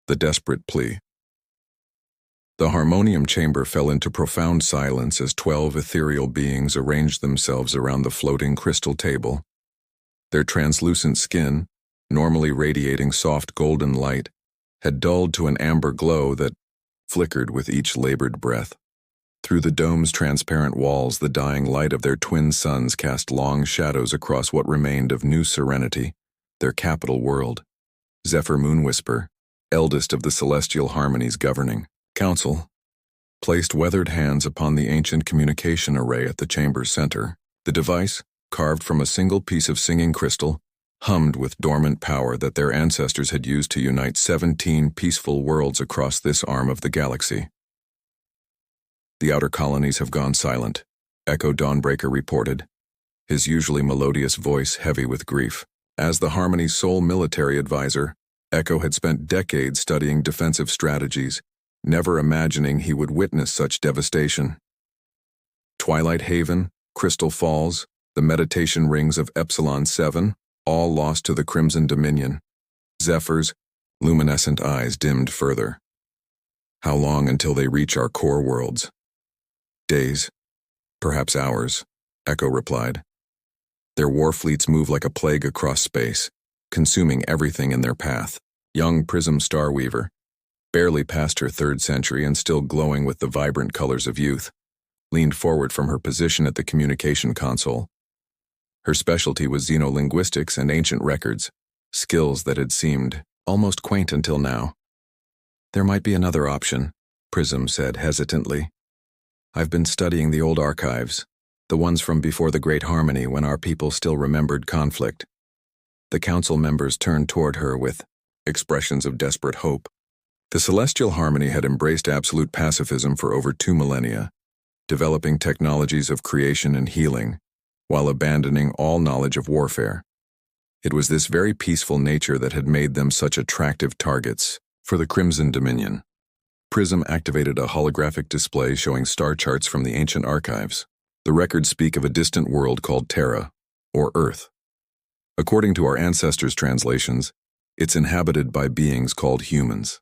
The desperate plea. The harmonium chamber fell into profound silence as 12 ethereal beings arranged themselves around the floating crystal table. Their translucent skin, normally radiating soft golden light, had dulled to an amber glow that flickered with each labored breath. Through the dome's transparent walls, the dying light of their twin suns cast long shadows across what remained of New Serenity, their capital world. Zephyr Moonwhisper, eldest of the celestial harmonies governing council, placed weathered hands upon the ancient communication array at the chamber's center. The device, carved from a single piece of singing crystal, hummed with dormant power that their ancestors had used to unite 17 peaceful worlds across this arm of the galaxy. The outer colonies have gone silent, Echo Dawnbreaker reported, his usually melodious voice heavy with grief. As the Harmony's sole military advisor, Echo had spent decades studying defensive strategies, never imagining he would witness such devastation. Twilight Haven, Crystal Falls, the meditation rings of Epsilon 7, all lost to the Crimson Dominion. Zephyr's luminescent eyes dimmed further. How long until they reach our core worlds? Days, perhaps hours, Echo replied. Their war fleets move like a plague across space, consuming everything in their path. Young Prism Starweaver, barely past her 3rd century and still glowing with the vibrant colors of youth, leaned forward from her position at the communication console. Her specialty was xenolinguistics and ancient records, skills that had seemed almost quaint until now. There might be another option, Prism said hesitantly. I've been studying the old archives, the ones from before the Great Harmony when our people still remembered conflict. The council members turned toward her with expressions of desperate hope. The Celestial Harmony had embraced absolute pacifism for over 2 millennia, developing technologies of creation and healing, while abandoning all knowledge of warfare. It was this very peaceful nature that had made them such attractive targets for the Crimson Dominion. Prism activated a holographic display showing star charts from the ancient archives. The records speak of a distant world called Terra, or Earth. According to our ancestors' translations, it's inhabited by beings called humans.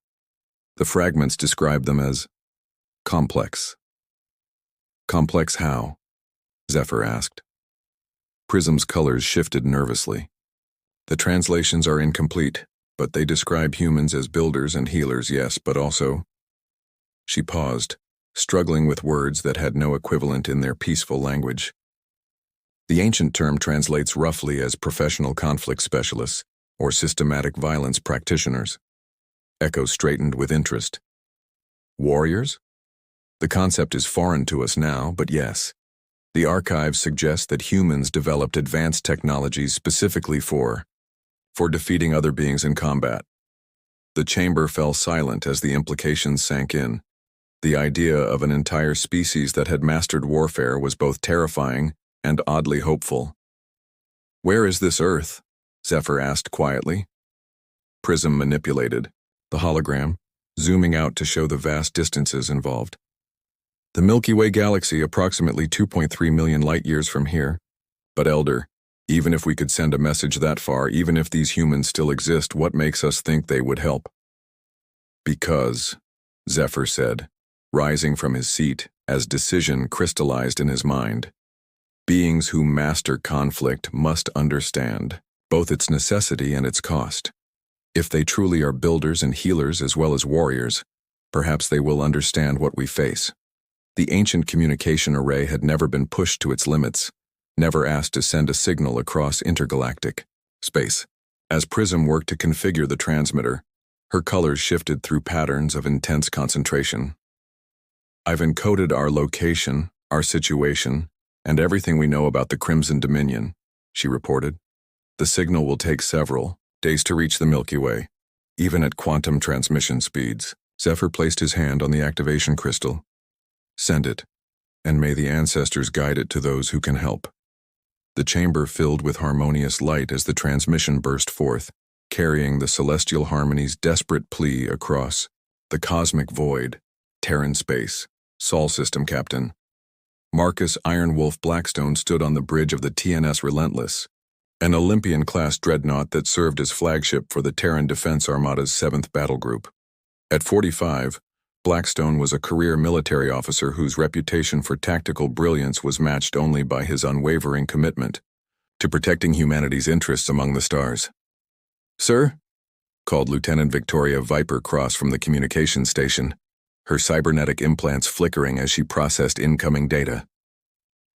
The fragments describe them as complex. Complex how? Zephyr asked. Prism's colors shifted nervously. The translations are incomplete, but they describe humans as builders and healers, yes, but also... She paused, struggling with words that had no equivalent in their peaceful language. The ancient term translates roughly as professional conflict specialists or systematic violence practitioners. Echo straightened with interest. Warriors? The concept is foreign to us now, but yes. The archives suggest that humans developed advanced technologies specifically for defeating other beings in combat. The chamber fell silent as the implications sank in. The idea of an entire species that had mastered warfare was both terrifying and oddly hopeful. Where is this Earth? Zephyr asked quietly. Prism manipulated the hologram, zooming out to show the vast distances involved. The Milky Way galaxy, approximately 2.3 million light-years from here. But Elder, even if we could send a message that far, even if these humans still exist, what makes us think they would help? Because, Zephyr said, rising from his seat as decision crystallized in his mind. Beings who master conflict must understand both its necessity and its cost. If they truly are builders and healers as well as warriors, perhaps they will understand what we face. The ancient communication array had never been pushed to its limits, never asked to send a signal across intergalactic space. As Prism worked to configure the transmitter, her colors shifted through patterns of intense concentration. I've encoded our location, our situation, and everything we know about the Crimson Dominion, she reported. The signal will take several days to reach the Milky Way, even at quantum transmission speeds. Zephyr placed his hand on the activation crystal. Send it, and may the ancestors guide it to those who can help. The chamber filled with harmonious light as the transmission burst forth, carrying the Celestial Harmony's desperate plea across the cosmic void. Terran space. Sol System Captain. Marcus Iron Wolf Blackstone stood on the bridge of the TNS Relentless, an Olympian-class dreadnought that served as flagship for the Terran Defense Armada's 7th Battle Group. At 45, Blackstone was a career military officer whose reputation for tactical brilliance was matched only by his unwavering commitment to protecting humanity's interests among the stars. "Sir?" called Lieutenant Victoria Viper Cross from the communications station, her cybernetic implants flickering as she processed incoming data.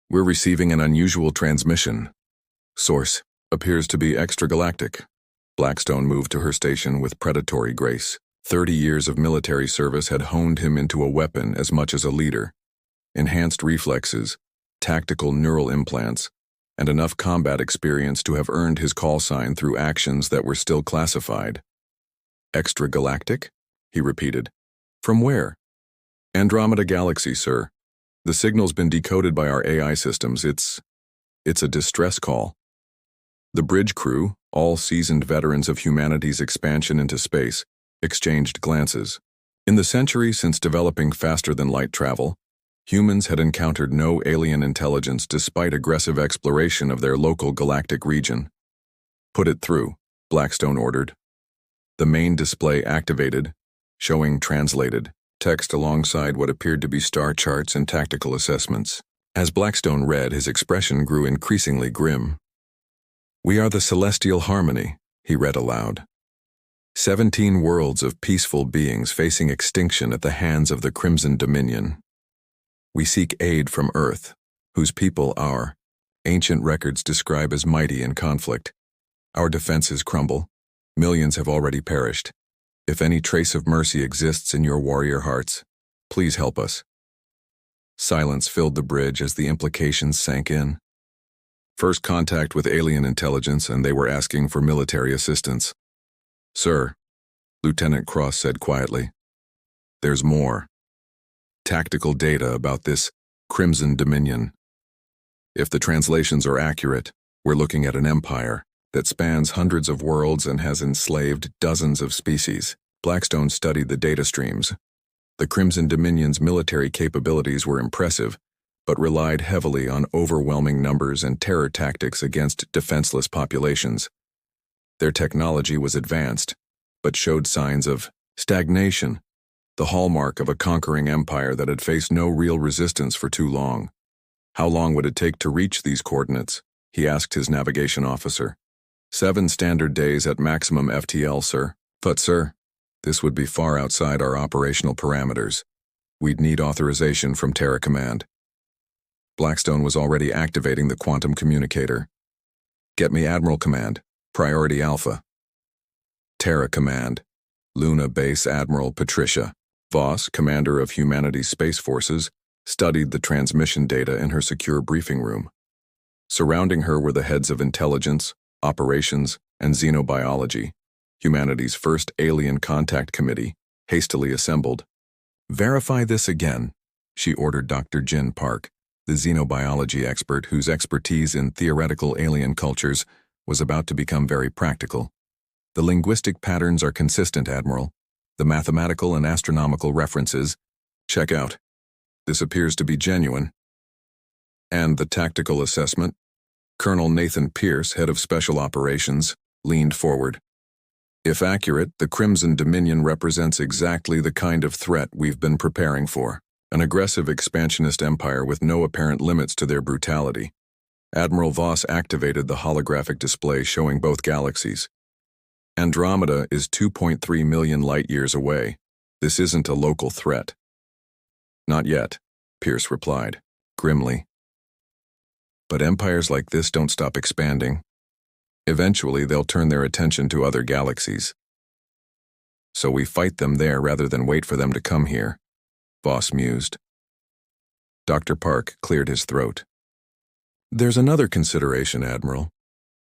"We're receiving an unusual transmission. Source appears to be extragalactic." Blackstone moved to her station with predatory grace. 30 years of military service had honed him into a weapon as much as a leader. Enhanced reflexes, tactical neural implants, and enough combat experience to have earned his call sign through actions that were still classified. "Extragalactic?" he repeated. "From where?" "Andromeda Galaxy, sir. The signal's been decoded by our AI systems. It's a distress call." The bridge crew, all seasoned veterans of humanity's expansion into space, exchanged glances. In the century since developing faster-than-light travel, humans had encountered no alien intelligence despite aggressive exploration of their local galactic region. "Put it through," Blackstone ordered. The main display activated, showing translated text alongside what appeared to be star charts and tactical assessments. As Blackstone read, his expression grew increasingly grim. "We are the Celestial Harmony," he read aloud. 17 worlds of peaceful beings facing extinction at the hands of the Crimson Dominion. We seek aid from Earth, whose people our ancient records describe as mighty in conflict. Our defenses crumble. Millions have already perished. If any trace of mercy exists in your warrior hearts, please help us." Silence filled the bridge as the implications sank in. First contact with alien intelligence, and they were asking for military assistance. "Sir," Lieutenant Cross said quietly, "there's more. Tactical data about this Crimson Dominion. If the translations are accurate, we're looking at an empire that spans hundreds of worlds and has enslaved dozens of species." Blackstone studied the data streams. The Crimson Dominion's military capabilities were impressive, but relied heavily on overwhelming numbers and terror tactics against defenseless populations. Their technology was advanced, but showed signs of stagnation, the hallmark of a conquering empire that had faced no real resistance for too long. "How long would it take to reach these coordinates?" he asked his navigation officer. 7 standard days at maximum FTL, sir. But, sir, this would be far outside our operational parameters. We'd need authorization from Terra Command. Blackstone was already activating the quantum communicator. "Get me Admiral Command. Priority Alpha." Terra Command. Luna Base Admiral Patricia Voss, commander of humanity's space forces, studied the transmission data in her secure briefing room. Surrounding her were the heads of intelligence, operations, and xenobiology, humanity's first alien contact committee, hastily assembled. "Verify this again," she ordered Dr. Jin Park, the xenobiology expert whose expertise in theoretical alien cultures was about to become very practical. "The linguistic patterns are consistent, Admiral. The mathematical and astronomical references. Check out. This appears to be genuine." "And the tactical assessment?" Colonel Nathan Pierce, head of special operations, leaned forward. "If accurate, the Crimson Dominion represents exactly the kind of threat we've been preparing for. An aggressive expansionist empire with no apparent limits to their brutality." Admiral Voss activated the holographic display showing both galaxies. "Andromeda is 2.3 million light-years away. This isn't a local threat." "Not yet," Pierce replied, grimly. "But empires like this don't stop expanding. Eventually, they'll turn their attention to other galaxies. So we fight them there rather than wait for them to come here," Voss mused. Dr. Park cleared his throat. "There's another consideration, Admiral.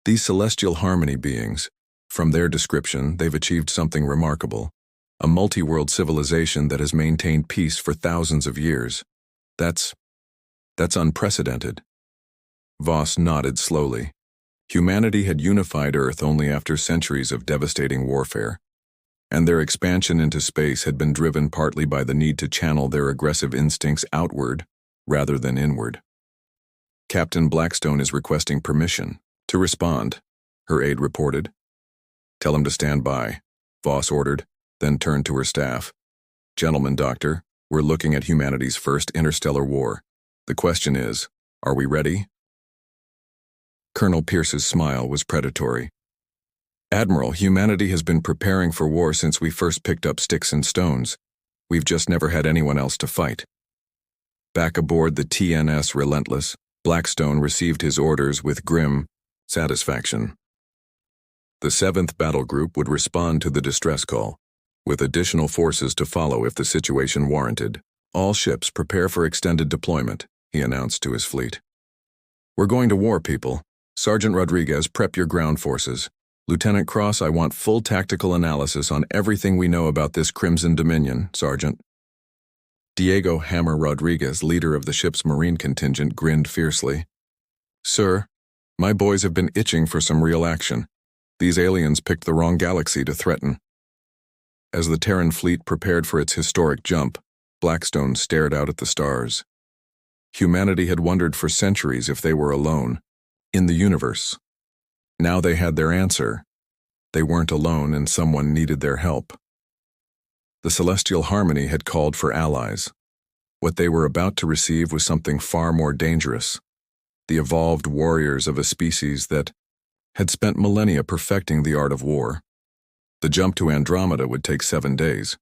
These celestial harmony beings, from their description, they've achieved something remarkable. A multi-world civilization that has maintained peace for thousands of years. That's unprecedented." Voss nodded slowly. Humanity had unified Earth only after centuries of devastating warfare, and their expansion into space had been driven partly by the need to channel their aggressive instincts outward rather than inward. "Captain Blackstone is requesting permission to respond," her aide reported. "Tell him to stand by," Voss ordered, then turned to her staff. "Gentlemen, Doctor, we're looking at humanity's first interstellar war. The question is, are we ready?" Colonel Pierce's smile was predatory. "Admiral, humanity has been preparing for war since we first picked up sticks and stones. We've just never had anyone else to fight." Back aboard the TNS Relentless, Blackstone received his orders with grim satisfaction. The 7th Battle Group would respond to the distress call, with additional forces to follow if the situation warranted. "All ships prepare for extended deployment," he announced to his fleet. "We're going to war, people. Sergeant Rodriguez, prep your ground forces. Lieutenant Cross, I want full tactical analysis on everything we know about this Crimson Dominion, Sergeant." Diego Hammer Rodriguez, leader of the ship's Marine contingent, grinned fiercely. "Sir, my boys have been itching for some real action. These aliens picked the wrong galaxy to threaten." As the Terran fleet prepared for its historic jump, Blackstone stared out at the stars. Humanity had wondered for centuries if they were alone in the universe. Now they had their answer. They weren't alone and someone needed their help. The celestial harmony had called for allies. What they were about to receive was something far more dangerous. The evolved warriors of a species that had spent millennia perfecting the art of war. The jump to Andromeda would take 7 days.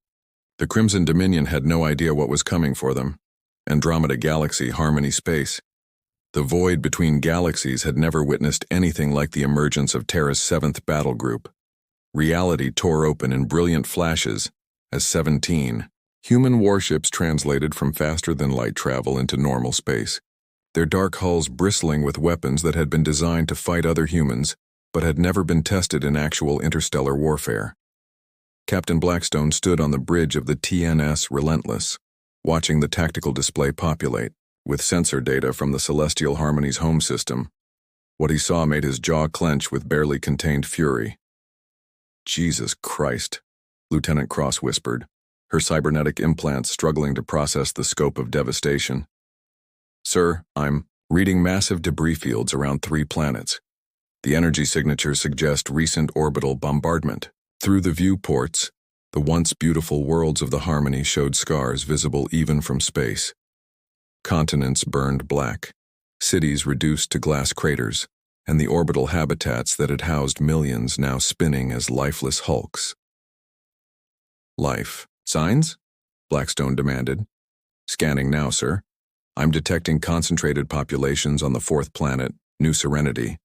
The Crimson Dominion had no idea what was coming for them. Andromeda Galaxy, Harmony Space. The void between galaxies had never witnessed anything like the emergence of Terra's 7th Battle Group. Reality tore open in brilliant flashes as 17 human warships translated from faster-than-light travel into normal space, their dark hulls bristling with weapons that had been designed to fight other humans but had never been tested in actual interstellar warfare. Captain Blackstone stood on the bridge of the TNS Relentless, watching the tactical display populate, with sensor data from the Celestial Harmony's home system. What he saw made his jaw clench with barely contained fury. "Jesus Christ," Lieutenant Cross whispered, her cybernetic implants struggling to process the scope of devastation. "Sir, I'm reading massive debris fields around 3 planets. The energy signatures suggest recent orbital bombardment. Through the viewports, the once beautiful worlds of the Harmony showed scars visible even from space. Continents burned black, cities reduced to glass craters, and the orbital habitats that had housed millions now spinning as lifeless hulks." "Life. Signs?" Blackstone demanded. "Scanning now, sir. I'm detecting concentrated populations on the 4th planet, New Serenity.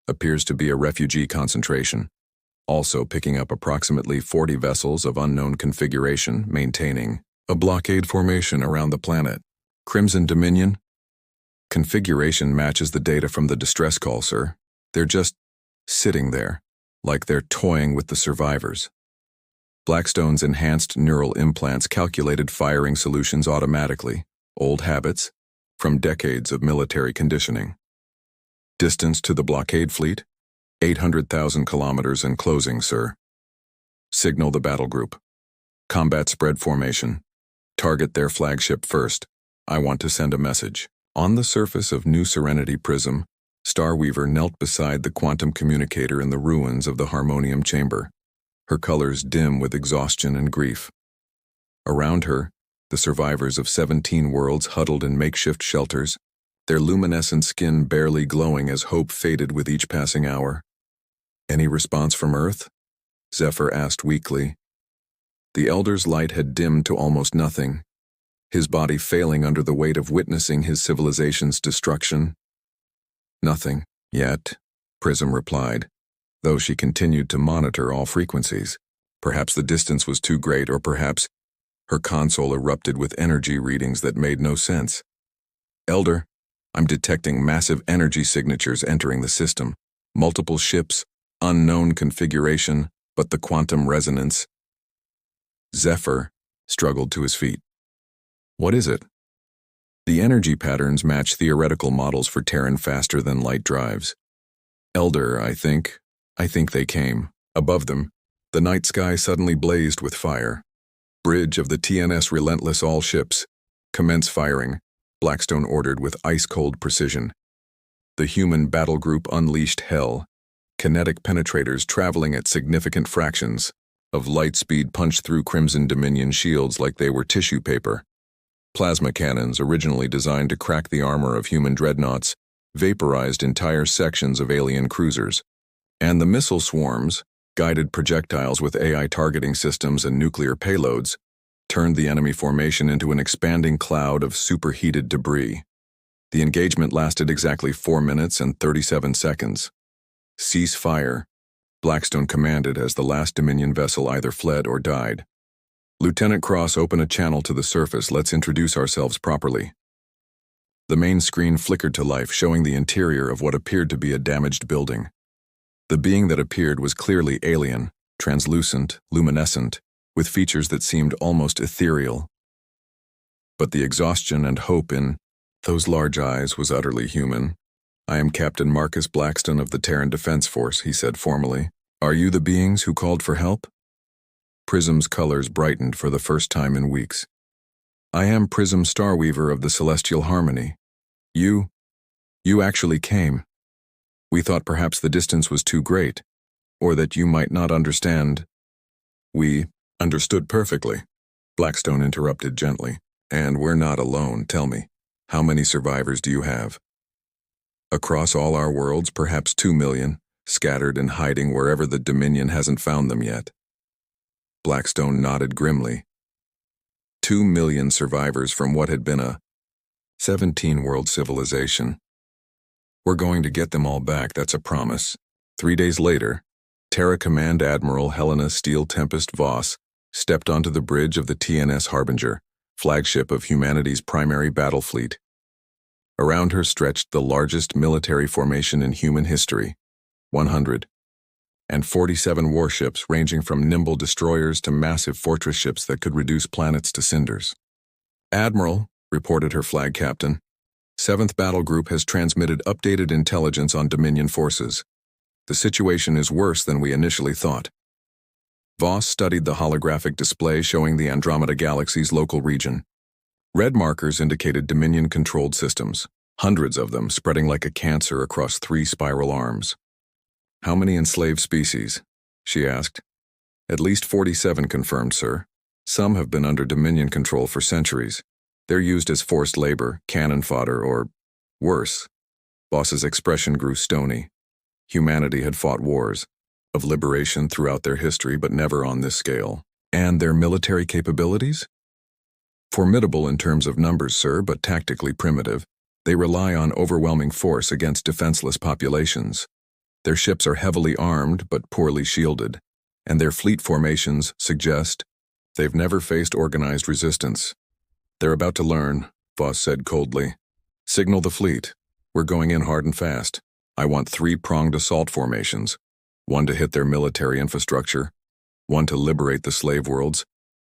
Appears to be a refugee concentration. Also picking up approximately 40 vessels of unknown configuration maintaining a blockade formation around the planet. Crimson Dominion? Configuration matches the data from the distress call, sir. They're just sitting there, like they're toying with the survivors." Blackstone's enhanced neural implants calculated firing solutions automatically, old habits, from decades of military conditioning. "Distance to the blockade fleet? 800,000 kilometers and closing, sir. Signal the battle group. Combat spread formation. Target their flagship first. I want to send a message." On the surface of New Serenity Prism, Starweaver knelt beside the quantum communicator in the ruins of the harmonium chamber, her colors dim with exhaustion and grief. Around her, the survivors of 17 worlds huddled in makeshift shelters, their luminescent skin barely glowing as hope faded with each passing hour. "Any response from Earth?" Zephyr asked weakly. The Elder's light had dimmed to almost nothing, his body failing under the weight of witnessing his civilization's destruction. "Nothing, yet," Prism replied, though she continued to monitor all frequencies. Perhaps the distance was too great, or perhaps her console erupted with energy readings that made no sense. "Elder, I'm detecting massive energy signatures entering the system. Multiple ships, unknown configuration, but the quantum resonance." Zephyr struggled to his feet. "What is it?" "The energy patterns match theoretical models for Terran faster-than-light drives. Elder, I think they came." Above them, the night sky suddenly blazed with fire. "Bridge of the TNS Relentless, all ships. Commence firing," Blackstone ordered with ice-cold precision. The human battle group unleashed hell, kinetic penetrators traveling at significant fractions, of light speed punched through Crimson Dominion shields like they were tissue paper. Plasma cannons, originally designed to crack the armor of human dreadnoughts, vaporized entire sections of alien cruisers. And the missile swarms, guided projectiles with AI targeting systems and nuclear payloads, turned the enemy formation into an expanding cloud of superheated debris. The engagement lasted exactly 4 minutes and 37 seconds. "Cease fire," Blackstone commanded as the last Dominion vessel either fled or died. "Lieutenant Cross, open a channel to the surface. Let's introduce ourselves properly." The main screen flickered to life, showing the interior of what appeared to be a damaged building. The being that appeared was clearly alien, translucent, luminescent, with features that seemed almost ethereal. But the exhaustion and hope in those large eyes was utterly human. "I am Captain Marcus Blackstone of the Terran Defense Force," he said formally. "Are you the beings who called for help?" Prism's colors brightened for the first time in weeks. "I am Prism Starweaver of the Celestial Harmony. You actually came. We thought perhaps the distance was too great, or that you might not understand." "We understood perfectly," Blackstone interrupted gently. "And we're not alone. Tell me, how many survivors do you have?" "Across all our worlds, perhaps 2 million, scattered and hiding wherever the Dominion hasn't found them yet." Blackstone nodded grimly. 2 million survivors from what had been a 17-world civilization. "We're going to get them all back, that's a promise." 3 days later, Terra Command Admiral Helena Steel Tempest Voss stepped onto the bridge of the TNS Harbinger, flagship of humanity's primary battle fleet. Around her stretched the largest military formation in human history, 147 warships ranging from nimble destroyers to massive fortress ships that could reduce planets to cinders. "Admiral," reported her flag captain, 7th Battle Group has transmitted updated intelligence on Dominion forces. The situation is worse than we initially thought. Voss studied the holographic display showing the Andromeda Galaxy's local region. Red markers indicated Dominion-controlled systems, hundreds of them spreading like a cancer across 3 spiral arms. "How many enslaved species?" she asked. "At least 47 confirmed, sir. Some have been under Dominion control for centuries. They're used as forced labor, cannon fodder, or worse." Voss's expression grew stony. Humanity had fought wars of liberation throughout their history, but never on this scale. "And their military capabilities?" "Formidable in terms of numbers, sir, but tactically primitive. They rely on overwhelming force against defenseless populations. Their ships are heavily armed but poorly shielded, and their fleet formations suggest they've never faced organized resistance." "They're about to learn," Voss said coldly. "Signal the fleet. We're going in hard and fast. I want 3-pronged assault formations, one to hit their military infrastructure, one to liberate the slave worlds,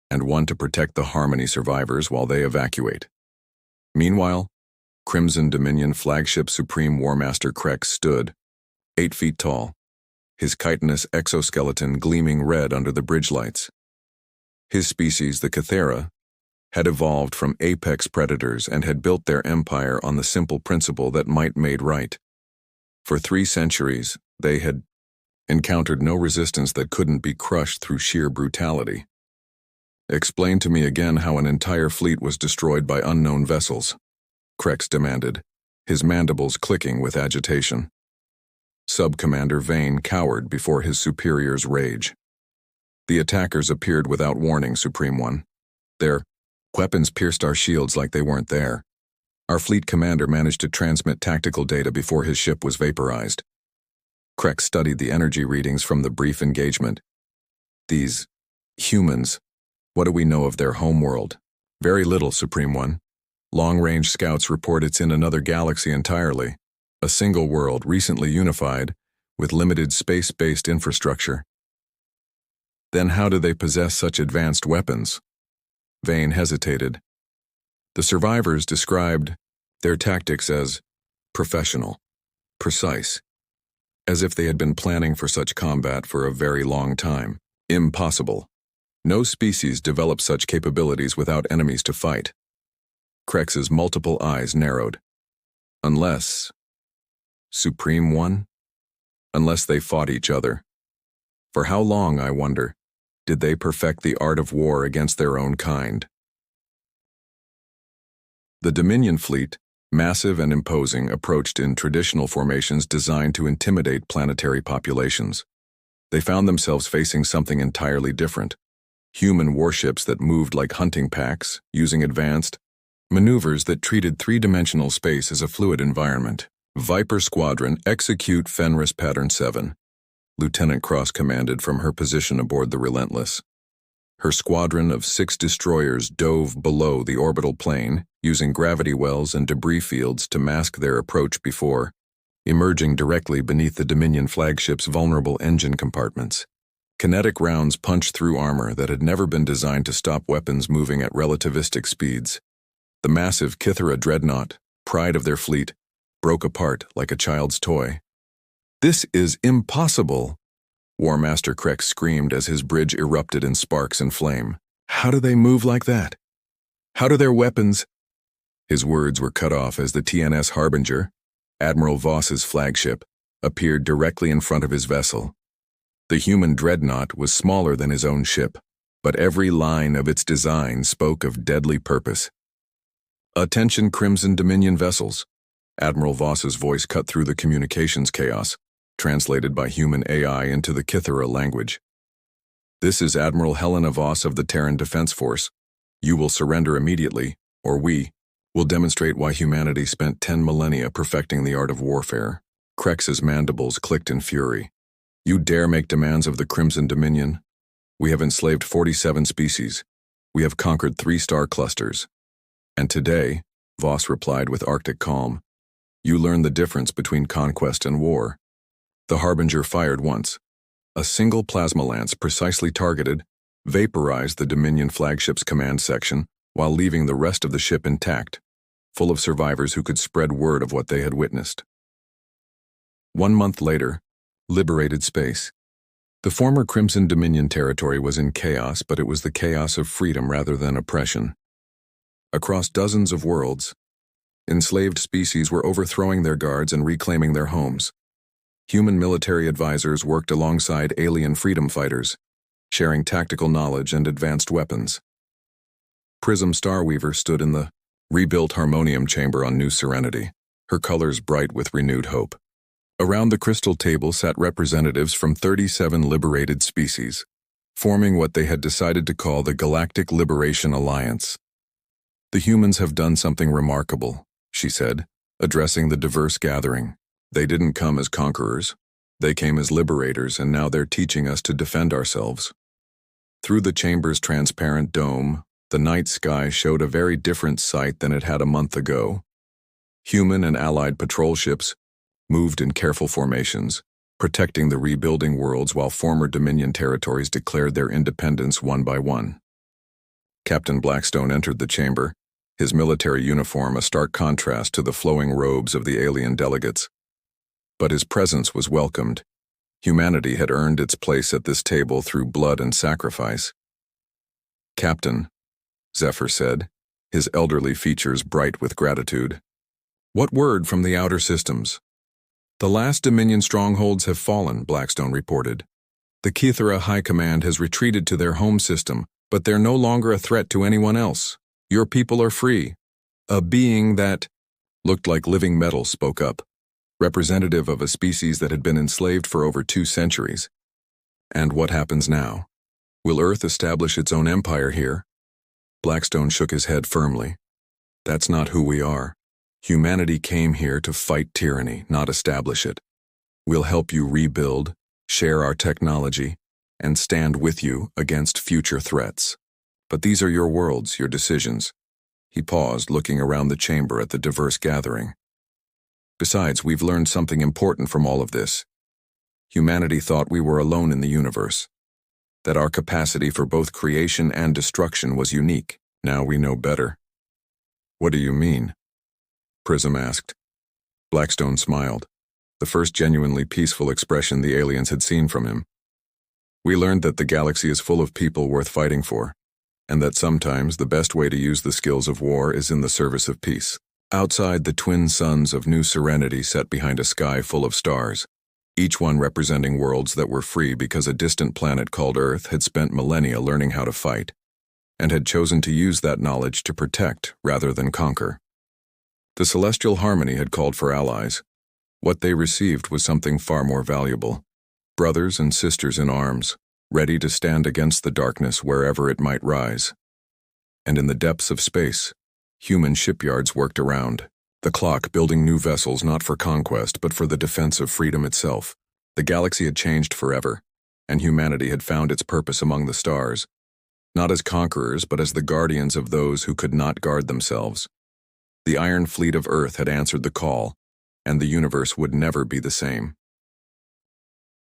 and one to protect the Harmony survivors while they evacuate." Meanwhile, Crimson Dominion flagship Supreme War Master Krex stood, 8 feet tall, his chitinous exoskeleton gleaming red under the bridge lights. His species, the Cathera, had evolved from apex predators and had built their empire on the simple principle that might made right. For 3 centuries, they had encountered no resistance that couldn't be crushed through sheer brutality. "Explain to me again how an entire fleet was destroyed by unknown vessels," Krex demanded, his mandibles clicking with agitation. Sub-Commander Vane cowered before his superior's rage. "The attackers appeared without warning, Supreme One. Their weapons pierced our shields like they weren't there. Our fleet commander managed to transmit tactical data before his ship was vaporized." Krex studied the energy readings from the brief engagement. "These humans, what do we know of their homeworld?" "Very little, Supreme One. Long-range scouts report it's in another galaxy entirely, a single world recently unified, with limited space-based infrastructure." "Then how do they possess such advanced weapons?" Vane hesitated. The survivors described their tactics as professional, precise, as if they had been planning for such combat for a very long time. "Impossible. No species develops such capabilities without enemies to fight." Krex's multiple eyes narrowed. "Unless, Supreme One? Unless they fought each other. For how long, I wonder?" Did they perfect the art of war against their own kind? The Dominion fleet, massive and imposing, approached in traditional formations designed to intimidate planetary populations. They found themselves facing something entirely different: human warships that moved like hunting packs, using advanced maneuvers that treated three-dimensional space as a fluid environment. Viper Squadron, execute Fenris Pattern 7. Lieutenant Cross commanded from her position aboard the Relentless. Her squadron of 6 destroyers dove below the orbital plane, using gravity wells and debris fields to mask their approach before emerging directly beneath the Dominion flagship's vulnerable engine compartments. Kinetic rounds punched through armor that had never been designed to stop weapons moving at relativistic speeds. The massive Kythera dreadnought, pride of their fleet, broke apart like a child's toy. "This is impossible!" War Master Krex screamed as his bridge erupted in sparks and flame. "How do they move like that? How do their weapons—" His words were cut off as the TNS Harbinger, Admiral Voss's flagship, appeared directly in front of his vessel. The human dreadnought was smaller than his own ship, but every line of its design spoke of deadly purpose. "Attention, Crimson Dominion vessels." Admiral Voss's voice cut through the communications chaos, translated by human AI into the Kythera language. "This is Admiral Helena Voss of the Terran Defense Force. You will surrender immediately, or we will demonstrate why humanity spent 10 millennia perfecting the art of warfare." Krex's mandibles clicked in fury. "You dare make demands of the Crimson Dominion? We have enslaved 47 species. We have conquered 3 star clusters. And today," Voss replied with Arctic calm, "you learn the difference between conquest and war." The Harbinger fired once. A single plasma lance, precisely targeted, vaporized the Dominion flagship's command section while leaving the rest of the ship intact, full of survivors who could spread word of what they had witnessed. 1 month later, liberated space. The former Crimson Dominion territory was in chaos, but it was the chaos of freedom rather than oppression. Across dozens of worlds, enslaved species were overthrowing their guards and reclaiming their homes. Human military advisors worked alongside alien freedom fighters, sharing tactical knowledge and advanced weapons. Prism Starweaver stood in the rebuilt harmonium chamber on New Serenity, her colors bright with renewed hope. Around the crystal table sat representatives from 37 liberated species, forming what they had decided to call the Galactic Liberation Alliance. "The humans have done something remarkable," she said, addressing the diverse gathering. "They didn't come as conquerors. They came as liberators, and now they're teaching us to defend ourselves." Through the chamber's transparent dome, the night sky showed a very different sight than it had a month ago. Human and allied patrol ships moved in careful formations, protecting the rebuilding worlds while former Dominion territories declared their independence one by one. Captain Blackstone entered the chamber, his military uniform a stark contrast to the flowing robes of the alien delegates. But his presence was welcomed. Humanity had earned its place at this table through blood and sacrifice. "Captain," Zephyr said, his elderly features bright with gratitude. "What word from the outer systems?" "The last Dominion strongholds have fallen," Blackstone reported. "The Kythera High Command has retreated to their home system, but they're no longer a threat to anyone else. Your people are free." A being that looked like living metal spoke up, representative of a species that had been enslaved for over 2 centuries. "And what happens now? Will Earth establish its own empire here?" Blackstone shook his head firmly. "That's not who we are. Humanity came here to fight tyranny, not establish it. We'll help you rebuild, share our technology, and stand with you against future threats. But these are your worlds, your decisions." He paused, looking around the chamber at the diverse gathering. "Besides, we've learned something important from all of this. Humanity thought we were alone in the universe, that our capacity for both creation and destruction was unique. Now we know better." "What do you mean?" Prism asked. Blackstone smiled, the first genuinely peaceful expression the aliens had seen from him. "We learned that the galaxy is full of people worth fighting for, and that sometimes the best way to use the skills of war is in the service of peace." Outside, the twin suns of New Serenity set behind a sky full of stars. each one representing worlds that were free because a distant planet called Earth had spent millennia learning how to fight, and had chosen to use that knowledge to protect rather than conquer. The celestial harmony had called for allies. What they received was something far more valuable: brothers and sisters in arms, ready to stand against the darkness wherever it might rise. And in the depths of space, human shipyards worked around, the clock building new vessels not for conquest but for the defense of freedom itself. The galaxy had changed forever, and humanity had found its purpose among the stars, not as conquerors but as the guardians of those who could not guard themselves. The Iron Fleet of Earth had answered the call, and the universe would never be the same.